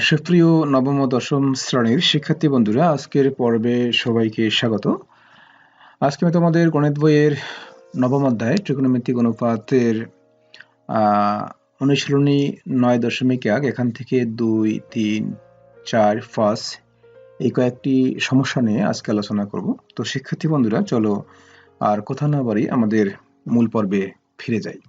সুপ্রিয় নবম ও দশম শ্রেণীর শিক্ষার্থী বন্ধুরা, আজকের পর্বে সবাইকে স্বাগত। আজকে আমি তোমাদের গণিত বইয়ের নবম অধ্যায় ত্রিকোণমিতিক অনুপাতের অনুশীলনী 9.1 এখান থেকে 2, 3, 4, 5 এই কয়েকটি সমস্যা নিয়ে আজকে আলোচনা করব। তো শিক্ষার্থী বন্ধুরা, চলো আর কথা না বাড়ি আমাদের মূল পর্বে ফিরে যাই।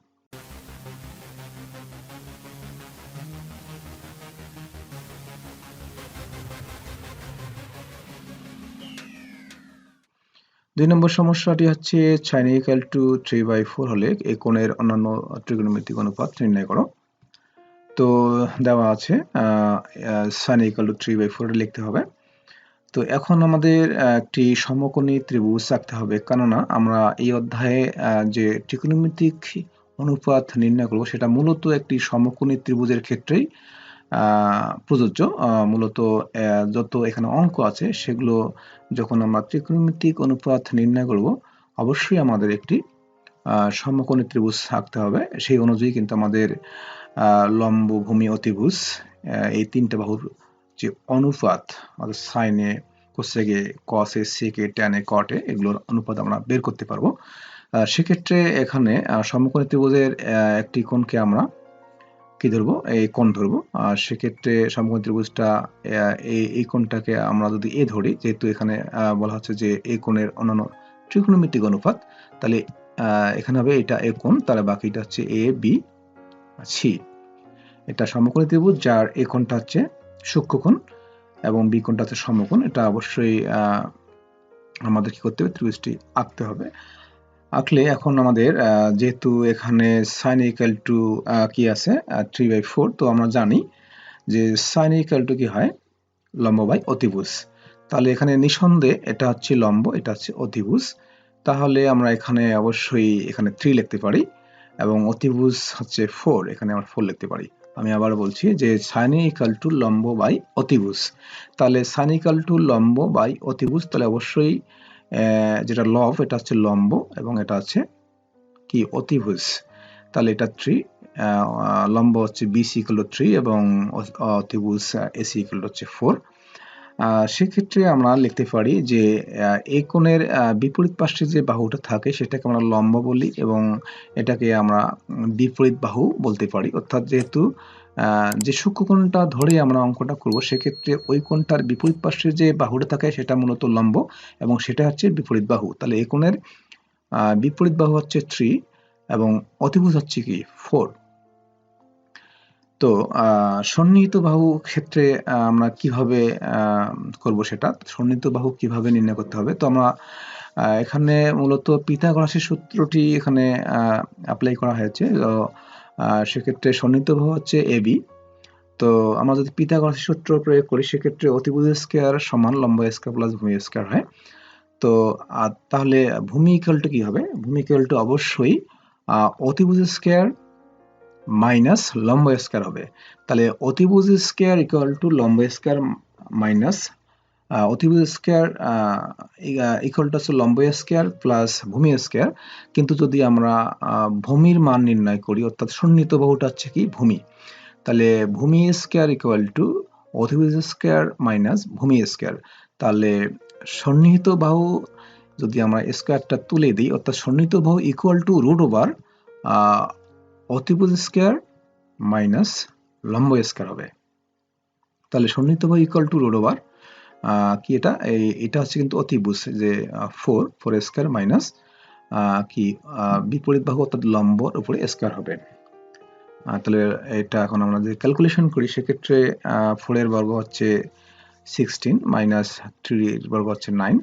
দুই নম্বর সমস্যাটি হচ্ছে sin equal to 3/4 হলে এই কোণের অন্যান্য ত্রিকোণমিতিক অনুপাত নির্ণয় করো। তো দেওয়া আছে sin equal to 3/4 লিখতে হবে। তো এখন আমাদের একটি সমকোণী ত্রিভুজ আঁকতে হবে, কেননা আমরা এই অধ্যায়ে যে ত্রিকোণমিতিক অনুপাত নির্ণয় করব সেটা মূলত একটি সমকোণী ত্রিভুজের ক্ষেত্রেই প্রযোজ্য। মূলত যত এখানে অঙ্ক আছে সেগুলো যখন আমরা ত্রিকোণমিতিক অনুপাত নির্ণয় করব অবশ্যই আমাদের একটি সমকোণী ত্রিভুজ আঁকতে হবে। সেই অনুযায়ী কিন্তু আমাদের লম্ব, ভূমি, অতিভুজ এই তিনটা বাহুর যে অনুপাত, অর্থাৎ সাইনে, কোসেকে, কসে, সেকে, ট্যানে, কটে এগুলোর অনুপাত আমরা বের করতে পারবো। সেক্ষেত্রে এখানে সমকোণী ত্রিভুজের একটি কোণকে আমরা কি ধরবো, এই কোণ ধরবো। আর সেক্ষেত্রে সমকোণী ত্রিভুজটা এই কোণটাকে আমরা যদি এ ধরি, যেহেতু এখানে বলা হচ্ছে যে এই কোণের অন্যান্য ত্রিকোণমিতিক অনুপাত, তাহলে এখানে হবে এটা এ কোণ, তাহলে বাকিটা হচ্ছে এ, বি, সি। এটা সমকোণী ত্রিভুজ যার এ কোণটা হচ্ছে সূক্ষ্মকোণ এবং বি কোণটা হচ্ছে সমকোণ। এটা অবশ্যই আমাদের কি করতে হবে, ত্রিভুজটি আঁকতে হবে। আঁকলে এখন আমাদের যেহেতু এখানে sin equal to কি আছে 3/4, তো আমরা জানি যে sin equal to কি হয়, লম্ব বাই অতিভুজ। তাহলে এখানে নিঃসন্দেহে এটা হচ্ছে লম্ব, এটা হচ্ছে অতিভুজ। তাহলে আমরা এখানে অবশ্যই এখানে 3 লিখতে পারি এবং অতিভুজ হচ্ছে 4, এখানে আমরা 4 লিখতে পারি। আমি আবার বলছি যে sin equal to লম্ব বাই অতিভুজ। তাহলে sin equal to লম্ব বাই অতিভুজ, তাহলে অবশ্যই যেটা লব এটা হচ্ছে লম্ব এবং এটা হচ্ছে কি অতিভুজ। তাহলে এটা 3, লম্ব হচ্ছে BC equal to 3 এবং অতিভুজ AC equal to হচ্ছে 4। সেক্ষেত্রে আমরা লিখতে পারি যে এই কোণের বিপরীত পাশে যে বাহুটা থাকে সেটাকে আমরা লম্ব বলি এবং এটাকে আমরা বিপরীত বাহু বলতে পারি। অর্থাৎ যেহেতু যে সূক্ষ্মকোণটা ধরে আমরা অঙ্কটা করব, সেক্ষেত্রে ওই কোণটার বিপরীত পাশে যে বাহুটা থাকে সেটা মূলত লম্ব এবং সেটা হচ্ছে বিপরীত বাহু। তাহলে এই কোণের বিপরীত বাহু হচ্ছে 3 এবং অতিভুজ হচ্ছে কি 4। তো সন্নিহিত বাহু ক্ষেত্রে আমরা কিভাবে করব, সেটা সন্নিহিত বাহু কিভাবে নির্ণয় করতে হবে। তো আমরা এখানে মূলত পিথাগোরাসের সূত্রটি এখানে অ্যাপ্লাই করা হয়েছে। সেক্ষেত্রে সন্নিহিত বাহু হচ্ছে এবি। তো আমরা যদি পিথাগোরাসের সূত্র প্রয়োগ করি, সেক্ষেত্রে অতিভুজ স্কয়ার সমান লম্ব স্কয়ার প্লাস ভূমি স্কয়ার হয়। তো তাহলে ভূমি ইকুয়াল টু কি হবে, ভূমি ইকুয়াল টু অবশ্যই অতিভুজ স্কয়ার মাইনাস লম্ব স্কয়ার হবে। তাহলে অতিভুজ স্কয়ার ইকুয়াল টু লম্ব স্কয়ার মাইনাস অতিভুজ স্কয়ার ইকুয়াল টু হচ্ছে লম্ব স্কয়ার প্লাস ভূমি স্কয়ার। কিন্তু যদি আমরা ভূমির মান নির্ণয় করি, অর্থাৎ সন্নিহিত বাহুটা হচ্ছে কি ভূমি, তাহলে ভূমি স্কয়ার ইকুয়াল টু অতিভুজ স্কয়ার মাইনাস ভূমি স্কয়ার। তাহলে সন্নিহিত বাহু যদি আমরা স্কয়ারটা তুলে দিই, অর্থাৎ সন্নিহিত বাহু ইকুয়াল টু রুট ওভার অতিভুজ স্কয়ার মাইনাস লম্ব স্কয়ার হবে। তাহলে সন্নিহিত বাহু ইকুয়াল টু রুট ওভার কি এটা হচ্ছে কিন্তু অতিভুজ, যে 4 স্কয়ার মাইনাস কি বিপরীত বাহু অর্থাৎ লম্বর উপরে স্কয়ার হবে। তাহলে এটা এখন আমরা যদি ক্যালকুলেশন করি, সেক্ষেত্রে 4 এর বর্গ হচ্ছে 16 মাইনাস 3 এর বর্গ হচ্ছে 9।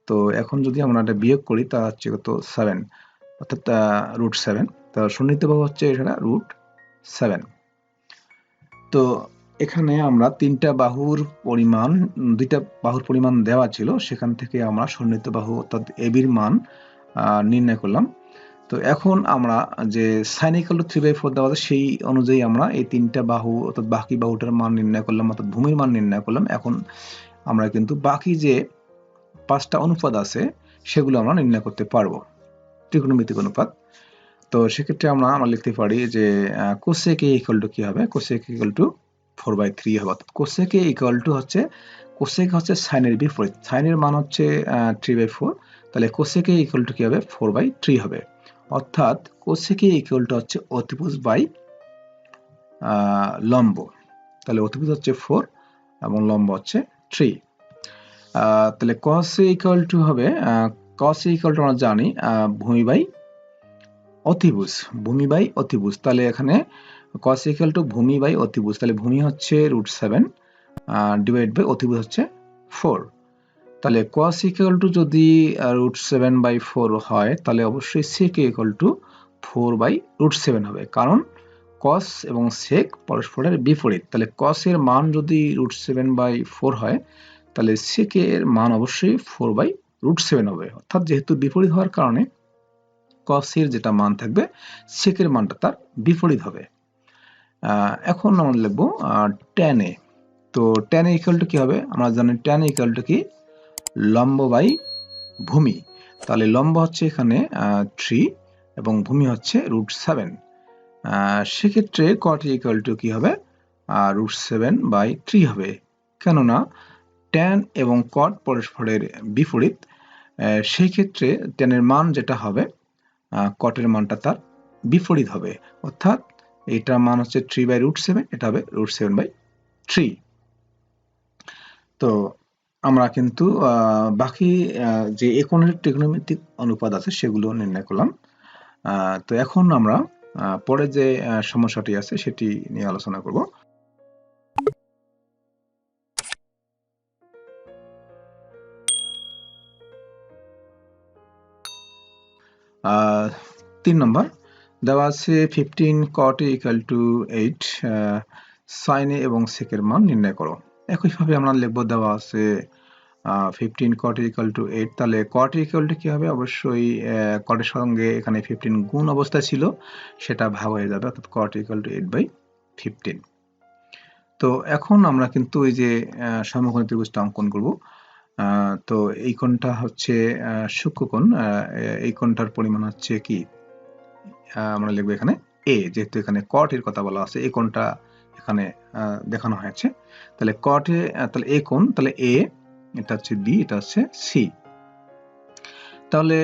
তো এখন যদি আমরা এটা বিয়োগ করি তা হচ্ছে কত 7, অর্থাৎ √7। তো সন্নিহিত বাহু হচ্ছে এটা √7। তো এখানে আমরা দুইটা বাহুর পরিমাণ দেওয়া ছিল, সেখান থেকে আমরা সন্নিহিত বাহু অর্থাৎ এবির মান নির্ণয় করলাম। তো এখন আমরা যে sin equal to 3/4 দেওয়া আছে সেই অনুযায়ী আমরা এই তিনটা বাহু অর্থাৎ বাকি বাহুটার মান নির্ণয় করলাম, অর্থাৎ ভূমির মান নির্ণয় করলাম। এখন আমরা কিন্তু বাকি যে 5টা অনুপাত আছে সেগুলো আমরা নির্ণয় করতে পারবো, ত্রিকোণমিতিক অনুপাত। তো সেক্ষেত্রে আমরা লিখতে পারি যে cosec A equal to কি হবে, cosec equal to 4/3 হবে। অর্থাৎ কোসেকে ইকুয়াল টু হচ্ছে কোসেক হচ্ছে সাইনের বিপরীত, সাইনের মান হচ্ছে 3/4, তাহলে কোসেকে ইকুয়াল টু কি হবে 4/3 হবে। অর্থাৎ কোসেকে ইকুয়াল টু হচ্ছে অতিভুজ বাই লম্ব, তাহলে অতিভুজ হচ্ছে 4 এবং লম্ব হচ্ছে 3। তাহলে cos ইকুয়াল টু হবে cos ইকুয়াল টু আমরা জানি ভূমি বাই অতিভুজ, ভূমি বাই অতিভুজ। তাহলে এখানে cos ইকুয়াল টু ভূমি বাই অতিভুজ, তাহলে ভূমি হচ্ছে √7 ডিভাইড বাই অতিভুজ হচ্ছে 4। তাহলে cos ইকুয়াল টু যদি √7/4 হয়, তাহলে অবশ্যই sec ইকুয়াল টু 4/√7 হবে, কারণ cos এবং sec পরস্পরের বিপরীত। তাহলে cos এর মান যদি √7/4 হয়, তাহলে sec এর মান অবশ্যই 4/√7 হবে। অর্থাৎ যেহেতু বিপরীত হওয়ার কারণে cos এর যেটা মান থাকবে sec এর মানটা তার বিপরীত হবে। এখন আমরা লিখব tan a। তো tan a ইকুয়াল টু কি হবে? আমরা জানি tan a ইকুয়াল টু কি লম্ব বাই ভূমি। তাহলে লম্ব হচ্ছে এখানে 3 এবং ভূমি হচ্ছে √7। সেক্ষেত্রে cot ইকুয়াল টু কি হবে √7/3 হবে, কেননা tan এবং cot পরস্পরের বিপরীত। সেই ক্ষেত্রে tan এর মান যেটা হবে cot এর মানটা তার বিপরীত হবে, অর্থাৎ এটার মান হচ্ছে 3/√7, এটা হবে √7/3। তো আমরা কিন্তু বাকি যে একনের ট্রিগোনোমেট্রিক অনুপাত আছে সেগুলো নির্ণয় করলাম। তো এখন আমরা পরে যে সমস্যাটি আছে সেটি নিয়ে আলোচনা করব। তিন নম্বর দেওয়া আছে 15 cot a equal to 8, sin a এবং sec এর মান নির্ণয় করো। একইভাবে আমরা লিখব, দেওয়া আছে 15 cot a equal to 8, তাহলে cot a equal to কি হবে? অবশ্যই cot এর সঙ্গে এখানে 15 গুণ অবস্থায় ছিল, সেটা ভাগ হয়ে যাবে, অর্থাৎ cot equal to 8/15। তো এখন আমরা কিন্তু এই যে সমকোণী ত্রিভুজটা অঙ্কন করব। তো এই কোণটা হচ্ছে সূক্ষ্মকোণ, এই কোণটার পরিমাণ হচ্ছে কি আমরা লিখব এখানে a, যেহেতু এখানে cot এর কথা বলা আছে, এই কোণটা এখানে দেখানো হয়েছে। তাহলে cot এ তাহলে a কোণ, তাহলে a, এটা হচ্ছে b, এটা হচ্ছে c। তাহলে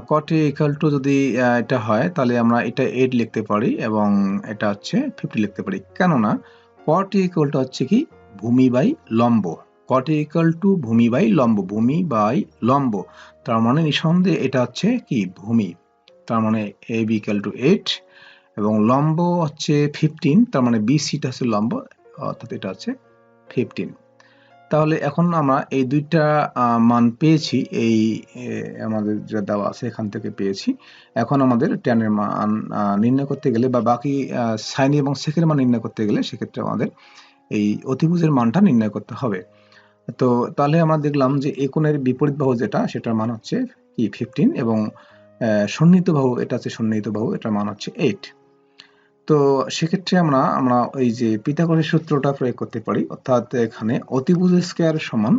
cot a ইকুয়াল টু যদি এটা হয়, তাহলে আমরা এটা 8 লিখতে পারি এবং এটা হচ্ছে 50 লিখতে পারি, কেননা cot a ইকুয়াল টু হচ্ছে কি ভূমি বাই লম্ব। cot a ইকুয়াল টু ভূমি বাই লম্ব, ভূমি বাই লম্ব, তার মানে নিঃসন্দেহে এটা হচ্ছে কি ভূমি। তার মানে ab ইকুয়াল টু 8 এবং লম্ব হচ্ছে 15, তার মানে BC টা হচ্ছে লম্ব, অর্থাৎ এটা হচ্ছে 15। তাহলে এখন আমরা এই দুইটা মান পেয়েছি, এই আমাদের যা দেওয়া আছে এখান থেকে পেয়েছি। এখন আমাদের tan এর মান নির্ণয় করতে গেলে বা বাকি sin এবং sec এর মান নির্ণয় করতে গেলে সেক্ষেত্রে আমাদের এই অতিভুজের মানটা নির্ণয় করতে হবে। তো তাহলে আমরা দেখলাম যে এই কোণের বিপরীত বাহু যেটা, সেটার মান হচ্ছে কি 15 এবং সন্নিহিত বাহু এটা হচ্ছে সন্নিহিত বাহু, এটার মান হচ্ছে 8। তো সেক্ষেত্রে আমরা ওই যে পিথাগোরাসের সূত্রটা প্রয়োগ করতে পারি, অর্থাৎ এখানে অতিভুজ স্কয়ার সমান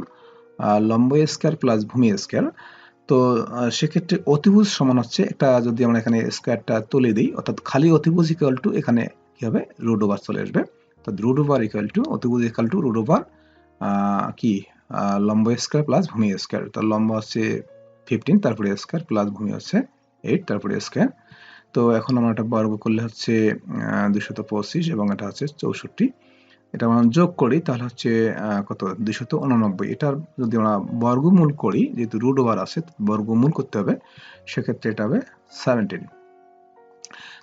লম্ব স্কয়ার প্লাস ভূমি স্কয়ার। তো সেক্ষেত্রে অতিভুজ সমান হচ্ছে একটা, যদি আমরা এখানে স্কয়ারটা তুলে দিই, অর্থাৎ খালি অতিভুজ ইকুয়াল টু এখানে কি হবে রুট ওভার চলে আসবে, অর্থাৎ রুট ওভার ইকুয়াল টু অতিভুজ ইকুয়াল টু রুট ওভার কি লম্ব স্কয়ার প্লাস ভূমি স্কয়ার। তো লম্ব হচ্ছে 15, তারপরে স্কয়ার প্লাস ভূমি হচ্ছে 8, তারপরে স্কয়ার। তো এখন আমরা এটা বর্গ করলে হচ্ছে 225 এবং এটা হচ্ছে 64। এটা আমরা যোগ করি তাহলে হচ্ছে কত 289। এটার যদি আমরা বর্গমূল করি, যেহেতু রুট ওভার আছে বর্গমূল করতে হবে, সেক্ষেত্রে এটা হবে 17।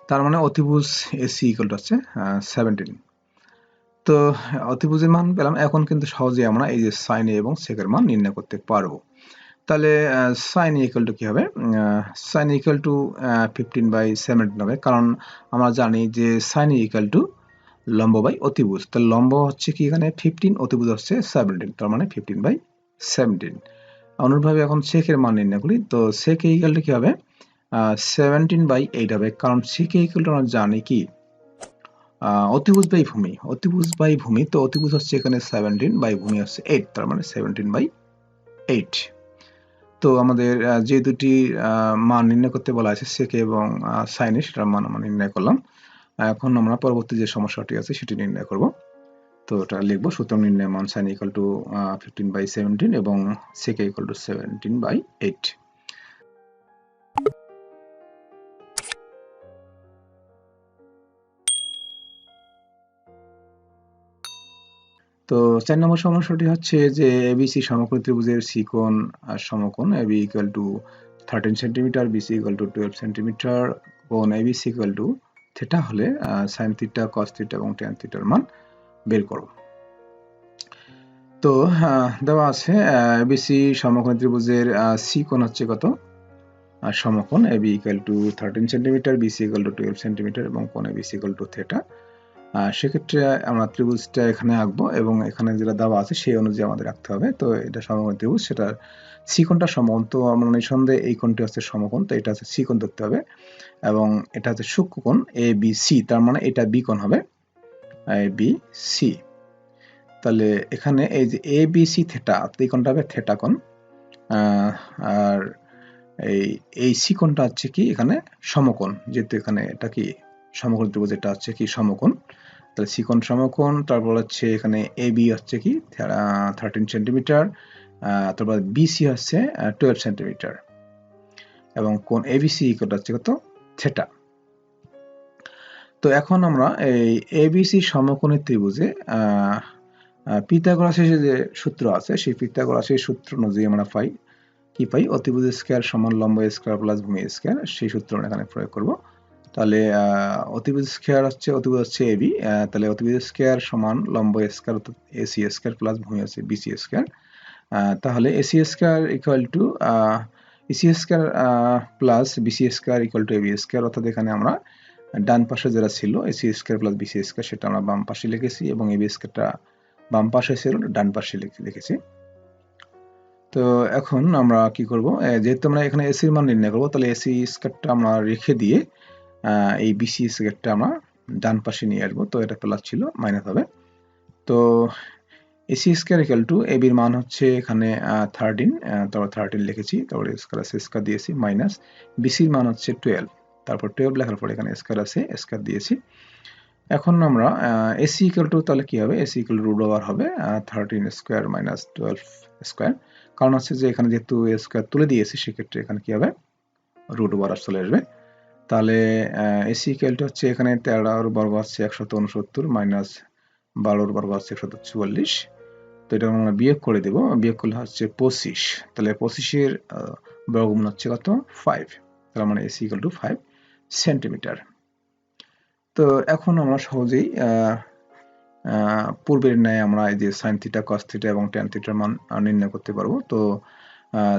তার মানে অতিভুজ AC ইকুয়াল টু হচ্ছে 17। তো অতিভুজের মান পেলাম। এখন কিন্তু সহজে আমরা এই যে sin A এবং sec এর মান নির্ণয় করতে পারবো। তাহলে sin ইকুয়াল টু কি হবে? sin ইকুয়াল টু 15/17 হবে, কারণ আমরা জানি যে sin ইকুয়াল টু লম্ব বাই অতিভুজ। তাহলে লম্ব হচ্ছে কি এখানে 15, অতিভুজ হচ্ছে 17, তার মানে 15/17। অনুরূপভাবে এখন sec এর মান নির্ণয় করি। তো sec ইকুয়াল টু কি হবে 17/8 হবে, কারণ sec ইকুয়াল টু আমরা জানি কি অতিভুজ বাই ভূমি, অতিভুজ বাই ভূমি। তো অতিভুজ হচ্ছে এখানে 17 বাই ভূমি হচ্ছে 8, তার মানে 17/8। তো আমাদের যে দুটি মান নির্ণয় করতে বলা আছে sec এবং sin এর, সেটার মান আমরা নির্ণয় করলাম। এখন আমরা পরবর্তী যে সমস্যাটি আছে সেটি নির্ণয় করব। তো এটা লিখবো সূত্র নির্ণয় মান sin equal to 15/17 এবং sec equal to 17/8। তো 4 নম্বর সমস্যাটি হচ্ছে যে ABC সমকোণ ত্রিভুজের C কোণ সমকোণ AB equal to 13 cm, BC equal to 12 cm, কোণ ABC equal to থিটা হলে sin থিটা, cos থিটা এবং tan থিটার মান বের করো। তো দেওয়া আছে ABC সমকোণ ত্রিভুজের C কোণ হচ্ছে কত, সমকোণ AB equal to 13 cm, BC equal to 12 cm এবং কোণ ABC equal to থিটা। সেক্ষেত্রে আমরা ত্রিভুজটা এখানে আঁকবো এবং এখানে যেটা দেওয়া আছে সেই অনুযায়ী আমাদের রাখতে হবে। তো এটা সমকোণ ত্রিভুজ, সেটা সি কোণটা সমকোণ, তো আমরা নিঃসন্দেহে এই কোণটি হচ্ছে সমকোণ, তো এটা হচ্ছে সি কোণ ধরতে হবে এবং এটা হচ্ছে সূক্ষ্মকোণ এ বি সি, তার মানে এটা বি কোণ হবে, এ বি সি। তাহলে এখানে এই যে এ বি সি থিটা, এই কোণটা হবে থিটা কোণ, আর এই সি কোণটা হচ্ছে কি এখানে সমকোণ, যেহেতু এখানে এটা কি সমকোণ ত্রিভুজ, এটা হচ্ছে কি সমকোণ। তাহলে সি কোণ সমকোণ, তারপর হচ্ছে এখানে এ বি হচ্ছে কি 13 সেন্টিমিটার, তারপর বিসি হচ্ছে 12 সেন্টিমিটার এবং কোণ এবিসি ইকুয়াল হচ্ছে কত, থিটা। তো এখন আমরা এই এবিসি সমকোণী ত্রিভুজে পিথাগোরাসের যে সূত্র আছে সেই পিথাগোরাসের সূত্র অনুযায়ী আমরা পাই অতিভুজ স্কয়ার সমান লম্ব স্কয়ার প্লাস ভূমি স্কয়ার, সেই সূত্র আমরা এখানে প্রয়োগ করব। তাহলে অতিভুজ স্কয়ার হচ্ছে এবি, তাহলে অতিভুজ স্কয়ার সমান লম্ব স্কয়ার অর্থাৎ এসি স্কয়ার প্লাস ভূমি হচ্ছে বিসি স্কয়ার। তাহলে AC square equal to AC square plus BC square equal to AB square, অর্থাৎ এখানে আমরা ডান পাশে যেটা ছিল AC square plus BC square সেটা আমরা বাম পাশে লিখেছি এবং এবি স্কয়ারটা বাম পাশে ছিল ডান পাশে লিখেছি। তো এখন আমরা কি করব, যেহেতু আমরা এখানে এসি এর মান নির্ণয় করব, তাহলে এসি স্কয়ারটা আমরা রেখে দিয়ে এই বিসি স্কয়ারটা আমরা ডান পাশে নিয়ে আসবো, তো এটা প্লাস ছিল মাইনাস হবে। তো AC square equal to AB এর মান হচ্ছে এখানে 13, তারপর 13 লিখেছি, তারপর স্কয়ার আছে স্কয়ার দিয়েছি, মাইনাস বিসি এর মান হচ্ছে 12, তারপর 12 লেখার পর এখানে স্কয়ার আছে স্কয়ার দিয়েছি। এখন আমরা এসি ইকুয়াল টু তাহলে কি হবে, AC equal to root over হবে 13 স্কয়ার মাইনাস 12 স্কয়ার, কারণ হচ্ছে যে এখানে যেহেতু স্কয়ার তুলে দিয়েছি সেক্ষেত্রে এখানে কি হবে, রুট ওভার চলে আসবে। তাহলে এসি ইকুয়াল টু হচ্ছে এখানে 13 বর্গ হচ্ছে 169 মাইনাস 12 বর্গ হচ্ছে 144, তো এটা আমরা বিয়োগ করে দেব, বিয়োগ করলে হচ্ছে 25, তাহলে 25 এর বর্গমূল হচ্ছে কত, 5, তার মানে এসি ইকুয়াল টু 5 সেন্টিমিটার। তো এখন আমরা সহজেই পূর্বের ন্যায় আমরা এই যে সাইন থিটা, কস থিটা এবং ট্যান থিটার মান নির্ণয় করতে পারবো। তো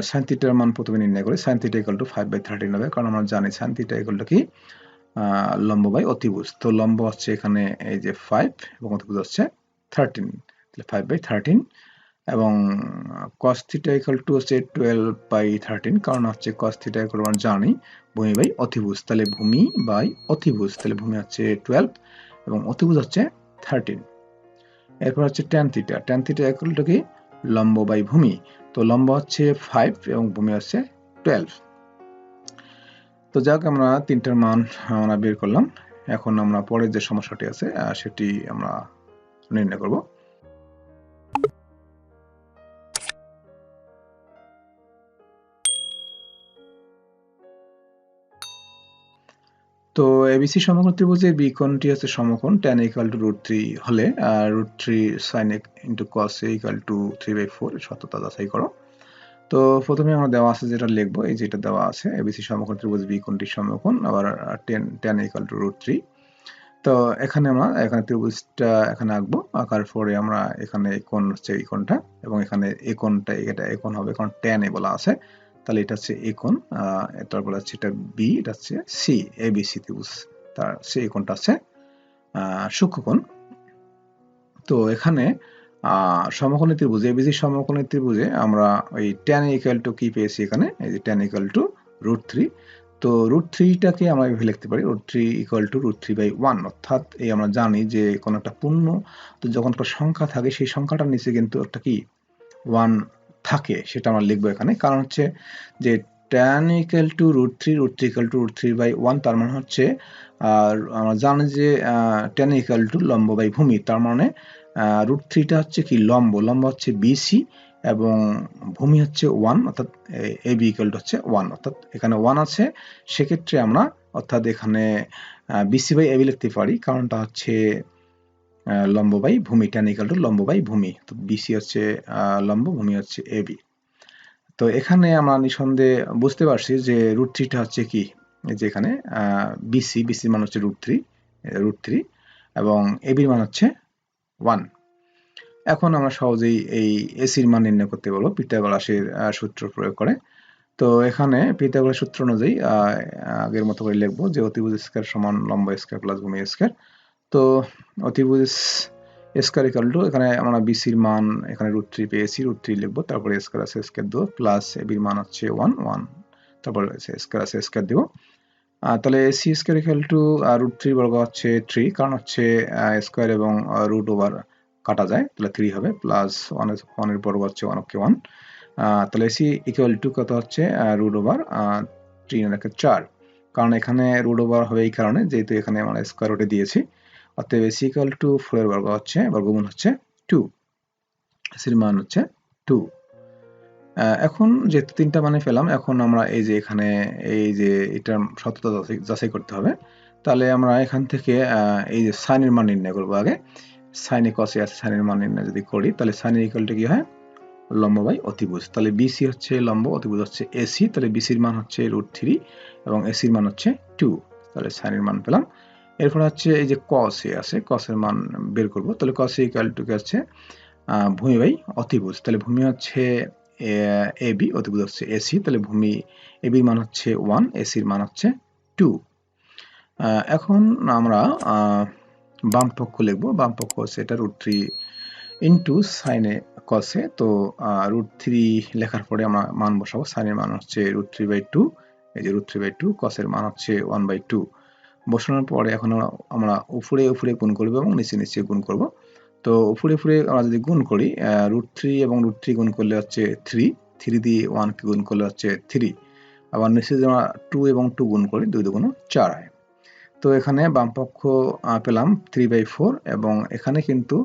সাইন থিটার মান প্রথমে নির্ণয় করি, সাইন থিটা ইকুয়াল টু 5/13 হবে, কারণ আমরা জানি সাইন থিটা ইকুয়াল টু কি, লম্ব বাই অতিভুজ। তো লম্ব হচ্ছে এখানে এই যে 5 এবং অতিভুজ হচ্ছে 13, তাহলে 5/13 এবং cos থিটা ইকুয়াল টু হচ্ছে 12/13, কারণ হচ্ছে cos থিটা ইকুয়াল আমরা জানি ভূমি বাই অতিভুজ, তাহলে ভূমি বাই অতিভুজ, তাহলে ভূমি হচ্ছে 12 এবং অতিভুজ হচ্ছে 13। এরপর হচ্ছে tan theta, tan theta equal to কি, লম্ব বাই ভূমি, তো লম্ব হচ্ছে 5 এবং ভূমি হচ্ছে 12। তো যাক আমরা তিনটার মান আমরা বের করলাম। এখন আমরা পরের যে সমস্যাটি আছে সেটি আমরা নির্ণয় করব। তো এবিসি সমকোণ ত্রিভুজের বি কোণটি হচ্ছে সমকোণ tan ইকুয়াল টু √3 হলে √3 sin into cos equal to 3/4 সত্যতা যাচাই করো। তো প্রথমে আমরা দেওয়া আছে যেটা লিখবো, এই যেটা দেওয়া আছে এবিসি সমকোণ ত্রিভুজ বি কোণটি সমকোণ, আবার tan ইকুয়াল টু √3। তো এখানে আমরা এখানে ত্রিভুজটা এখানে আঁকবো, আঁকার পরে আমরা এখানে এই কোণ হচ্ছে এই কোণটা এবং এখানে এই কোণটা, এটা এই কোণ হবে কারণ tan এ বলা আছে, তাহলে এটা হচ্ছে এই কোণ, তারপর হচ্ছে এটা বি, এটা হচ্ছে সি, এবিসি ত্রিভুজ, তার সেই কোণটা আছে সূক্ষ্মকোণ। তো এখানে সমকোণী ত্রিভুজ এবিসি সমকোণী ত্রিভুজে আমরা ওই tan ইকুয়াল টু কি পেয়েছি, এখানে এই যে tan ইকুয়াল টু √3, তো √3টাকে আমরা এভাবে লিখতে পারি √3 ইকুয়াল টু √3/1, অর্থাৎ এই আমরা জানি যে কোন একটা পূর্ণ, তো যখন একটা সংখ্যা থাকে সেই সংখ্যাটার নিচে কিন্তু একটা কি 1 থাকে, সেটা আমরা লিখবো এখানে, কারণ হচ্ছে যে tan equal to √3 equal to √3/1, তার মানে হচ্ছে আর আমরা জানি যে tan ইকুয়াল টু লম্ব বাই ভূমি, তার মানে √3টা হচ্ছে কি লম্ব হচ্ছে বিসি এবং ভূমি হচ্ছে 1 অর্থাৎ এবি ইকুয়াল টু হচ্ছে 1 অর্থাৎ এখানে 1 আছে, সেক্ষেত্রে আমরা অর্থাৎ এখানে বিসি বাই এবি লিখতে পারি, কারণটা হচ্ছে লম্ব বাই ভূমি, tan ইকুয়াল টু লম্ব বাই ভূমি, তো বিসি হচ্ছে লম্ব, ভূমি হচ্ছে এবি। তো এখানে আমরা নিঃসন্দেহে বুঝতে পারছি যে √3টা হচ্ছে কি, যে এখানে বিসির মান হচ্ছে √3 এবং এবির মান হচ্ছে 1। এখন আমরা সহজেই এই এসির মান নির্ণয় করতে পারবো পিথাগোরাসের সূত্র প্রয়োগ করে। তো এখানে পিথাগোরাস সূত্র অনুযায়ী আগের মতো করে লিখবো যে অতিভুজ স্কয়ার সমান লম্ব স্কয়ার প্লাস ভূমি স্কয়ার। তো অতিভুজ স্কয়ার ইকুয়াল টু, এখানে আমরা বিসির মান এখানে √3 পেয়েছি, √3 লিখবো, তারপরে স্কয়ার আছে স্কয়ার দেবো, প্লাস এবির মান হচ্ছে 1, তারপর স্কয়ার আছে স্কয়ার দেবো। তাহলে এসি স্কয়ার ইকুয়াল টু √3 বর্গ হচ্ছে 3, কারণ হচ্ছে স্কয়ার এবং রুট ওভার কাটা যায়, তাহলে 3 হবে, প্লাস 1 এর বর্গ হচ্ছে 1, তাহলে এসি ইকুয়াল টু কত হচ্ছে রুট ওভার 3 এর 4, কারণ এখানে রুট ওভার হবে এই কারণে যেহেতু এখানে আমরা স্কয়ার রুটে দিয়েছি, অতএব এসি ইকুয়াল টু 4 এর বর্গমূল হচ্ছে 2, এসির মান হচ্ছে 2। এখন যেহেতু 3টা মানে পেলাম, এখন আমরা এই যে এখানে এই যে এটার সত্যতা যাচাই করতে হবে। তাহলে আমরা এখান থেকে এই যে সাইনের মান নির্ণয় করবো আগে। সাইনে কসে আছে, সাইনের মান নির্ণয় যদি করি তাহলে সাইনের ইকুয়াল টু কি হয়, লম্ব বাই অতিভুজ। তাহলে বিসি হচ্ছে লম্ব, অতিভুজ হচ্ছে এসি, তাহলে বিসির মান হচ্ছে √3 এবং এসির মান হচ্ছে 2, তাহলে সাইনের মান পেলাম। এরপর হচ্ছে এই যে কসে আছে, কসের মান বের করব। তাহলে কসে ইকুয়াল টু কি হচ্ছে ভূমি বাই অতিভুজ, তাহলে ভূমি হচ্ছে এবি, অতিভুজ হচ্ছে এসি, তাহলে ভূমি এবির মান হচ্ছে 1, এসির মান হচ্ছে 2। এখন আমরা বাম পক্ষ লিখবো, বাম পক্ষ হচ্ছে এটা √3 ইন্টু সাইনে কসে, তো √3 লেখার পরে আমরা মান বসাবো, সাইনের মান হচ্ছে √3/2, এই যে √3/2, কসের মান হচ্ছে 1/2। বসানোর পরে এখন আমরা উপরে গুণ করবো এবং নিচে গুণ করব। তো উপরে আমরা যদি গুণ করি √3 এবং √3 গুণ করলে হচ্ছে 3 দিয়ে 1 কে গুণ করলে হচ্ছে 3, আবার নিচে যদি আমরা 2 এবং 2 গুণ করি 2 দুগুণ 4 হয়। তো এখানে বাম পক্ষ পেলাম 3/4 এবং এখানে কিন্তু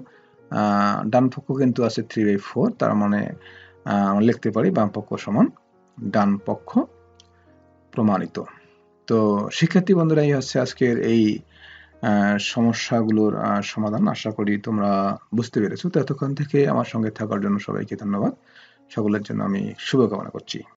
ডান পক্ষ কিন্তু আছে 3/4, তার মানে আমরা লিখতে পারি বাম পক্ষ সমান ডান পক্ষ প্রমাণিত। তো শিক্ষার্থী বন্ধুরা, এই হচ্ছে আজকের এই সমস্যাগুলোর সমাধান। আশা করি তোমরা বুঝতে পেরেছো। তো এতক্ষণ থেকে আমার সঙ্গে থাকার জন্য সবাইকে ধন্যবাদ। সকলের জন্য আমি শুভকামনা করছি।